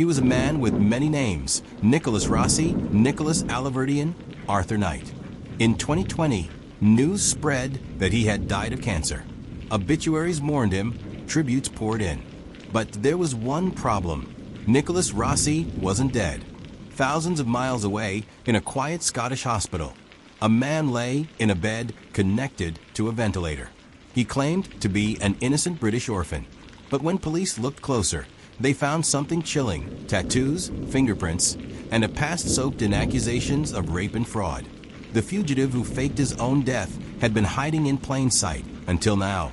He was a man with many names: Nicholas Rossi, Nicholas Alaverdian, Arthur Knight. In 2020, news spread that he had died of cancer. Obituaries mourned him, tributes poured in. But there was one problem. Nicholas Rossi wasn't dead. Thousands of miles away, in a quiet Scottish hospital, a man lay in a bed connected to a ventilator. He claimed to be an innocent British orphan. But when police looked closer, they found something chilling: tattoos, fingerprints, and a past soaked in accusations of rape and fraud. The fugitive who faked his own death had been hiding in plain sight until now.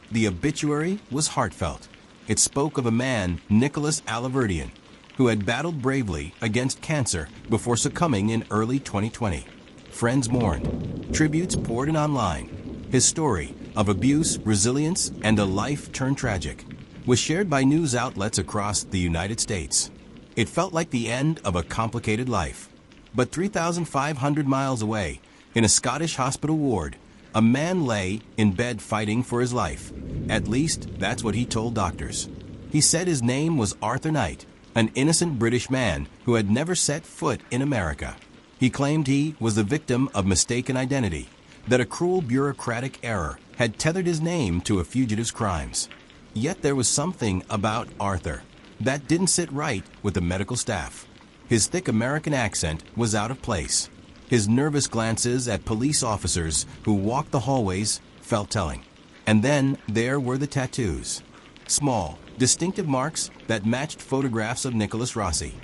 The obituary was heartfelt. It spoke of a man, Nicholas Alaverdian, who had battled bravely against cancer before succumbing in early 2020. Friends mourned. Tributes poured in online. His story of abuse, resilience, and a life turned tragic was shared by news outlets across the United States. It felt like the end of a complicated life. But 3,500 miles away, in a Scottish hospital ward, a man lay in bed fighting for his life. At least, that's what he told doctors. He said his name was Arthur Knight, an innocent British man who had never set foot in America. He claimed he was the victim of mistaken identity, that a cruel bureaucratic error had tethered his name to a fugitive's crimes. Yet there was something about Arthur that didn't sit right with the medical staff. His thick American accent was out of place. His nervous glances at police officers who walked the hallways felt telling. And then there were the tattoos. Small, distinctive marks that matched photographs of Nicholas Rossi,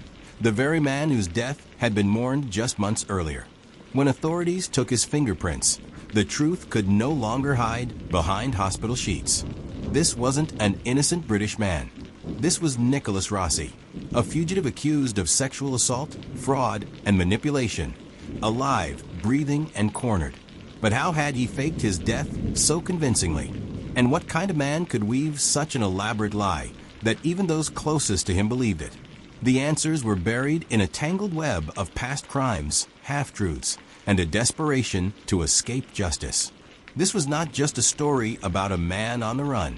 the very man whose death had been mourned just months earlier. When authorities took his fingerprints, the truth could no longer hide behind hospital sheets. This wasn't an innocent British man. This was Nicholas Rossi, a fugitive accused of sexual assault, fraud, and manipulation, alive, breathing, and cornered. But how had he faked his death so convincingly? And what kind of man could weave such an elaborate lie that even those closest to him believed it? The answers were buried in a tangled web of past crimes, half-truths, and a desperation to escape justice. This was not just a story about a man on the run.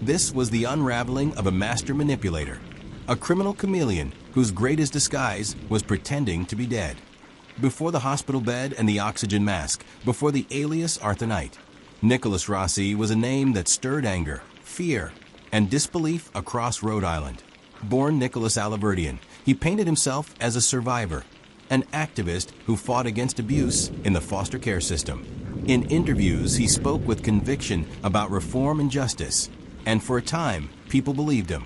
This was the unraveling of a master manipulator, a criminal chameleon whose greatest disguise was pretending to be dead. Before the hospital bed and the oxygen mask, before the alias Arthur Knight, Nicholas Rossi was a name that stirred anger, fear, and disbelief across Rhode Island. Born Nicholas Alaverdian, he painted himself as a survivor, an activist who fought against abuse in the foster care system. In interviews, he spoke with conviction about reform and justice, and for a time, people believed him.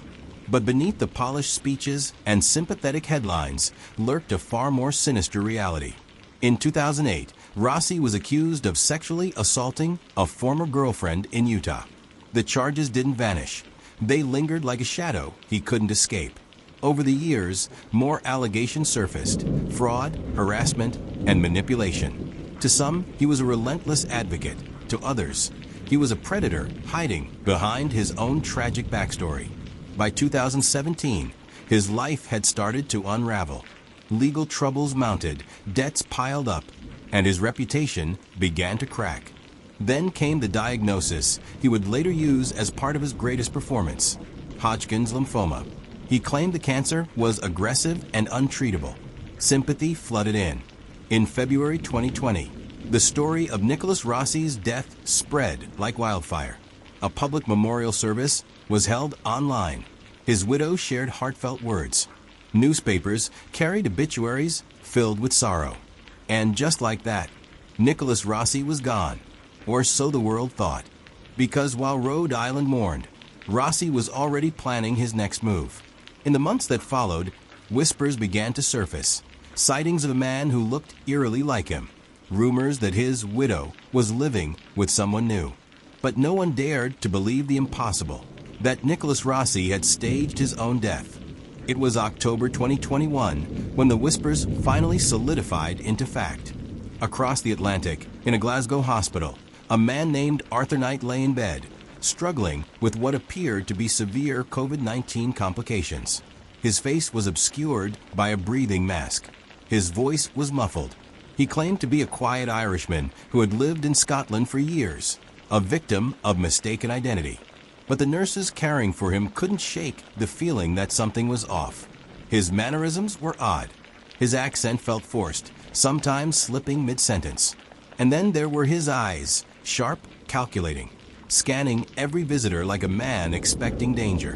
But beneath the polished speeches and sympathetic headlines lurked a far more sinister reality. In 2008, Rossi was accused of sexually assaulting a former girlfriend in Utah. The charges didn't vanish. They lingered like a shadow he couldn't escape. Over the years, more allegations surfaced: fraud, harassment, and manipulation. To some, he was a relentless advocate. To others, he was a predator hiding behind his own tragic backstory. By 2017, his life had started to unravel. Legal troubles mounted, debts piled up, and his reputation began to crack. Then came the diagnosis he would later use as part of his greatest performance: Hodgkin's lymphoma. He claimed the cancer was aggressive and untreatable. Sympathy flooded in. In February 2020, the story of Nicholas Rossi's death spread like wildfire. A public memorial service was held online. His widow shared heartfelt words. Newspapers carried obituaries filled with sorrow. And just like that, Nicholas Rossi was gone, or so the world thought. Because while Rhode Island mourned, Rossi was already planning his next move. In the months that followed, whispers began to surface. Sightings of a man who looked eerily like him. Rumors that his widow was living with someone new. But no one dared to believe the impossible, that Nicholas Rossi had staged his own death. It was October 2021 when the whispers finally solidified into fact. Across the Atlantic, in a Glasgow hospital, a man named Arthur Knight lay in bed, struggling with what appeared to be severe COVID-19 complications. His face was obscured by a breathing mask. His voice was muffled. He claimed to be a quiet Irishman who had lived in Scotland for years, a victim of mistaken identity. But the nurses caring for him couldn't shake the feeling that something was off. His mannerisms were odd. His accent felt forced, sometimes slipping mid-sentence. And then there were his eyes, sharp, calculating, scanning every visitor like a man expecting danger.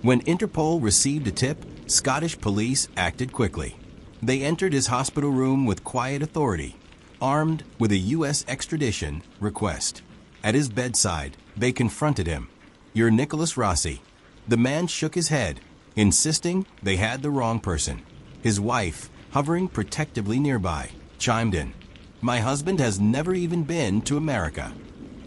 When Interpol received a tip, Scottish police acted quickly. They entered his hospital room with quiet authority, armed with a U.S. extradition request. At his bedside, they confronted him. "You're Nicholas Rossi." The man shook his head, insisting they had the wrong person. His wife, hovering protectively nearby, chimed in. "My husband has never even been to America."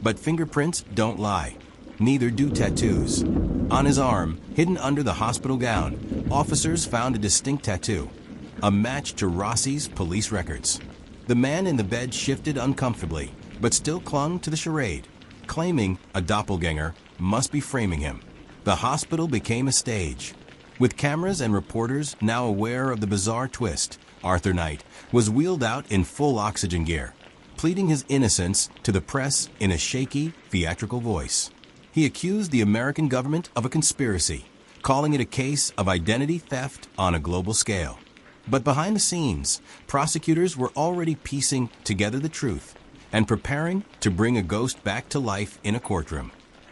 But fingerprints don't lie. Neither do tattoos. On his arm, hidden under the hospital gown, officers found a distinct tattoo, a match to Rossi's police records. The man in the bed shifted uncomfortably, but still clung to the charade, claiming a doppelganger must be framing him. The hospital became a stage. With cameras and reporters now aware of the bizarre twist, Arthur Knight was wheeled out in full oxygen gear, pleading his innocence to the press in a shaky, theatrical voice. He accused the American government of a conspiracy, calling it a case of identity theft on a global scale. But behind the scenes, prosecutors were already piecing together the truth and preparing to bring a ghost back to life in a courtroom.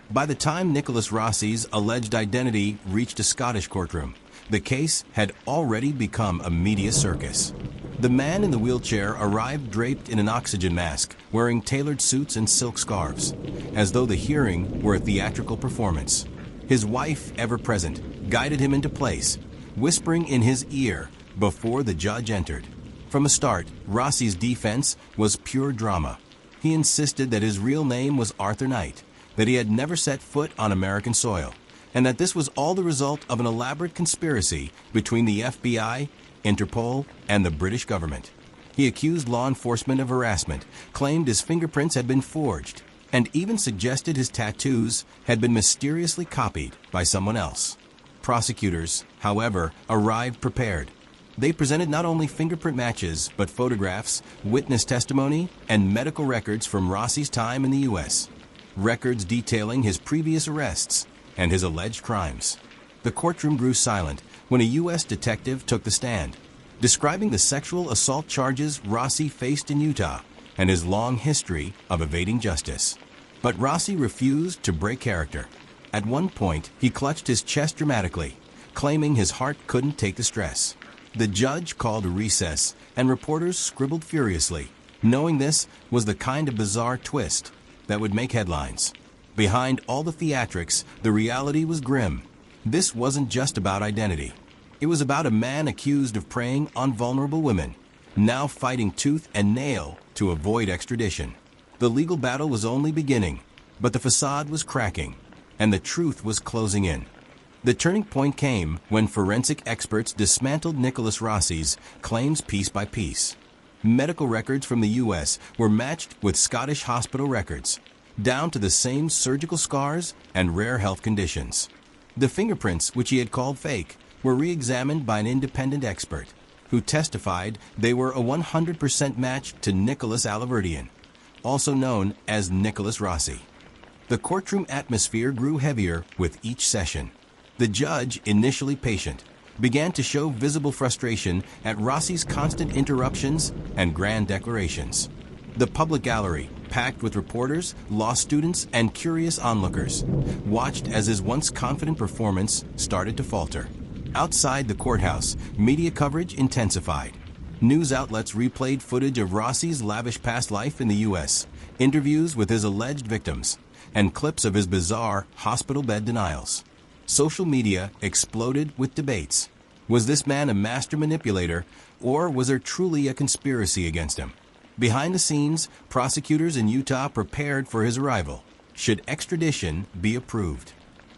By the time Nicholas Rossi's alleged identity reached a Scottish courtroom, the case had already become a media circus. The man in the wheelchair arrived draped in an oxygen mask, wearing tailored suits and silk scarves, as though the hearing were a theatrical performance. His wife, ever present, guided him into place, whispering in his ear before the judge entered. From the start, Rossi's defense was pure drama. He insisted that his real name was Arthur Knight, that he had never set foot on American soil, and that this was all the result of an elaborate conspiracy between the FBI, Interpol, and the British government. He accused law enforcement of harassment, claimed his fingerprints had been forged, and even suggested his tattoos had been mysteriously copied by someone else. Prosecutors, however, arrived prepared. They presented not only fingerprint matches, but photographs, witness testimony, and medical records from Rossi's time in the U.S., records detailing his previous arrests and his alleged crimes. The courtroom grew silent when a U.S. detective took the stand, describing the sexual assault charges Rossi faced in Utah and his long history of evading justice. But Rossi refused to break character. At one point, he clutched his chest dramatically, claiming his heart couldn't take the stress. The judge called a recess, and reporters scribbled furiously, knowing this was the kind of bizarre twist that would make headlines. Behind all the theatrics, the reality was grim. This wasn't just about identity. It was about a man accused of preying on vulnerable women, now fighting tooth and nail to avoid extradition. The legal battle was only beginning, but the facade was cracking, and the truth was closing in. The turning point came when forensic experts dismantled Nicholas Rossi's claims piece by piece. Medical records from the U.S. were matched with Scottish hospital records, down to the same surgical scars and rare health conditions. The fingerprints, which he had called fake, were re-examined by an independent expert, who testified they were a 100% match to Nicholas Alaverdian, also known as Nicholas Rossi. The courtroom atmosphere grew heavier with each session. The judge, initially patient, began to show visible frustration at Rossi's constant interruptions and grand declarations. The public gallery, packed with reporters, law students, and curious onlookers, watched as his once confident performance started to falter. Outside the courthouse, media coverage intensified. News outlets replayed footage of Rossi's lavish past life in the U.S., interviews with his alleged victims, and clips of his bizarre hospital bed denials. Social media exploded with debates. Was this man a master manipulator, or was there truly a conspiracy against him? Behind the scenes, prosecutors in Utah prepared for his arrival, should extradition be approved.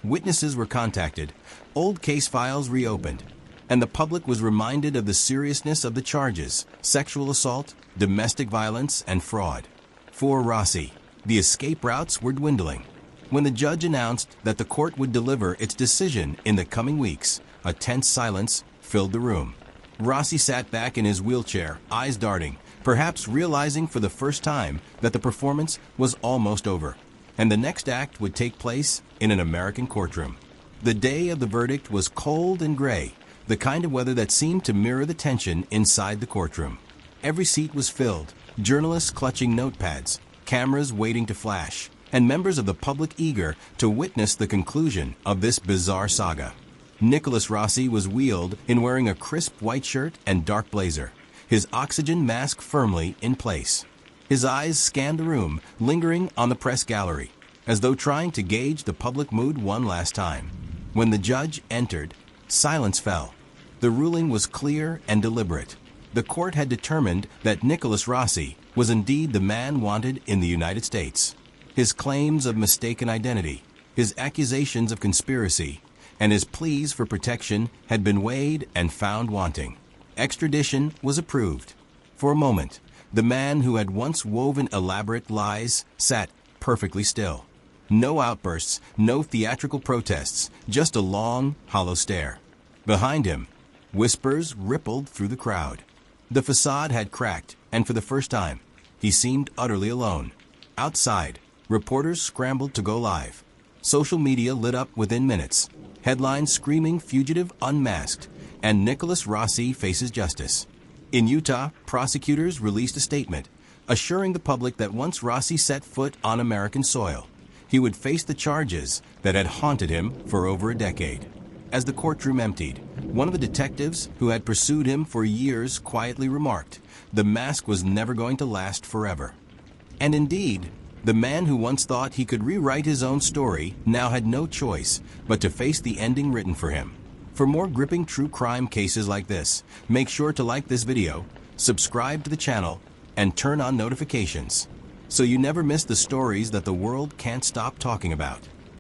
Witnesses were contacted, old case files reopened, and the public was reminded of the seriousness of the charges: sexual assault, domestic violence, and fraud. For Rossi, the escape routes were dwindling. When the judge announced that the court would deliver its decision in the coming weeks, a tense silence filled the room. Rossi sat back in his wheelchair, eyes darting, perhaps realizing for the first time that the performance was almost over. and the next act would take place in an American courtroom. The day of the verdict was cold and gray, the kind of weather that seemed to mirror the tension inside the courtroom. Every seat was filled, journalists clutching notepads, cameras waiting to flash, and members of the public eager to witness the conclusion of this bizarre saga. Nicholas Rossi was wheeled in wearing a crisp white shirt and dark blazer, his oxygen mask firmly in place. His eyes scanned the room, lingering on the press gallery, as though trying to gauge the public mood one last time. When the judge entered, silence fell. The ruling was clear and deliberate. The court had determined that Nicholas Rossi was indeed the man wanted in the United States. His claims of mistaken identity, his accusations of conspiracy, and his pleas for protection had been weighed and found wanting. Extradition was approved. For a moment, the man who had once woven elaborate lies sat perfectly still. No outbursts, no theatrical protests, just a long, hollow stare. Behind him, whispers rippled through the crowd. The facade had cracked, and for the first time, he seemed utterly alone. Outside, reporters scrambled to go live. Social media lit up within minutes. Headlines screaming "Fugitive unmasked" and "Nicholas Rossi faces justice." In Utah, prosecutors released a statement assuring the public that once Rossi set foot on American soil, he would face the charges that had haunted him for over a decade. As the courtroom emptied, one of the detectives who had pursued him for years quietly remarked, the mask was never going to last forever. And indeed, the man who once thought he could rewrite his own story now had no choice but to face the ending written for him. For more gripping true crime cases like this, make sure to like this video, subscribe to the channel, and turn on notifications so you never miss the stories that the world can't stop talking about.